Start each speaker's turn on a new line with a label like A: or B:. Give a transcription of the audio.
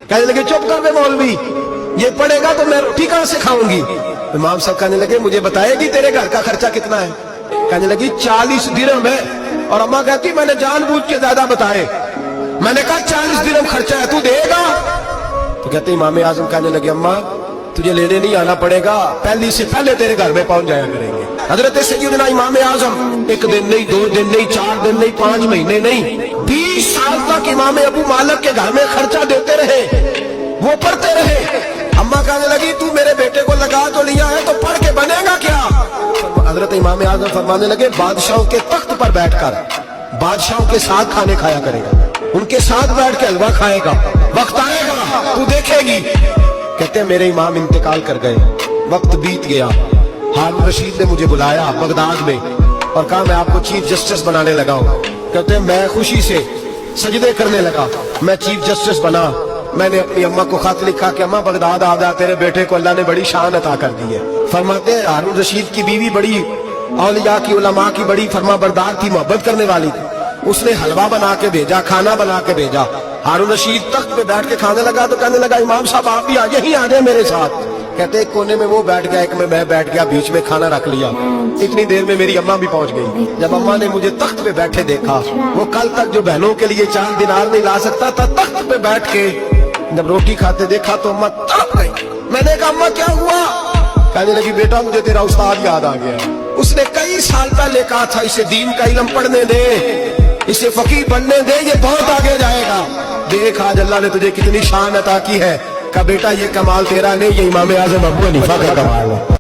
A: کہنے لگے چپ کر دے مولوی، یہ پڑھے گا تو میں روٹی کہاں سے کھاؤں گی؟ امام صاحب کہنے لگے مجھے بتائے گی تیرے گھر کا خرچہ کتنا ہے؟ کہنے لگی 40 درہم ہے، اور اماں کہتی میں نے جان بوجھ کے زیادہ بتائے، میں نے کہا 40 درہم خرچہ ہے، تو دے گا؟ تو کہتے امام اعظم کہنے لگے اماں تجھے لینے نہیں آنا پڑے گا، پہلی سے پہلے تیرے گھر میں پہنچ جایا کریں گے۔ حضرت سیدنا امام اعظم 1 دن نہیں، 2 دن نہیں، 4 دن نہیں، 5 مہینے نہیں، 20 سال تک امام ابو مالک کے گھر میں خرچہ دیتے رہے، وہ پڑھتے رہے۔ اماں کہنے لگی تو میرے بیٹے کو لگا تو لیا ہے تو پڑھ کے بنے گا کیا؟ حضرت امام اعظم فرمانے لگے بادشاہوں کے تخت پر بیٹھ کر بادشاہوں کے ساتھ کھانے کھایا کرے گا، ان کے ساتھ بیٹھ کے حلوہ کھائے گا، وقت آئے گا تو دیکھے گی۔ کہتے ہیں میرے امام انتقال کر گئے، وقت بیت گیا، ہارون رشید نے مجھے بلایا بغداد میں اور کہا میں آپ کو چیف جسٹس بنانے لگا ہوں۔ کہتے ہیں میں خوشی سے سجدے کرنے لگا، میں چیف جسٹس بنا۔ میں نے اپنی اماں کو خط لکھا کہ اماں بغداد آ جا، تیرے بیٹے کو اللہ نے بڑی شان عطا کر دی ہے۔ فرماتے ہیں ہارون رشید کی بیوی بڑی اولیاء کی علماء کی بڑی فرما بردار تھی، محبت کرنے والی تھی، اس نے حلوہ بنا کے بھیجا، کھانا بنا کے بھیجا۔ ہارون رشید تخت پہ بیٹھ کے کھانے لگا تو کہنے لگا امام صاحب آپ بھی یہیں آ جائیں میرے ساتھ۔ کہتے ایک کونے میں وہ بیٹھ گیا، ایک میں بیٹھ گیا، بیچ میں کھانا رکھ لیا۔ اتنی دیر میں میری اماں بھی پہنچ گئی۔ جب اماں نے مجھے تخت پہ بیٹھے دیکھا، وہ کل تک جو بہنوں کے لیے 4 دینار نہیں لا سکتا تھا، تخت پہ بیٹھ کے جب روٹی کھاتے دیکھا تو اماں تڑپ گئی۔ میں نے کہا اماں کیا ہوا؟ کہنے لگی بیٹا مجھے تیرا استاد یاد آ گیا، اس نے کئی سال پہلے کہا تھا اسے دین کا علم پڑھنے دے، اسے فقیہ بننے دے، یہ بہت آگے جائے گا۔ دیکھ آج اللہ نے تجھے کتنی شان عطا کی ہے۔ کہا بیٹا یہ کمال تیرا نہیں، یہ امام اعظم ابو حنیفہ کا کمال ہے۔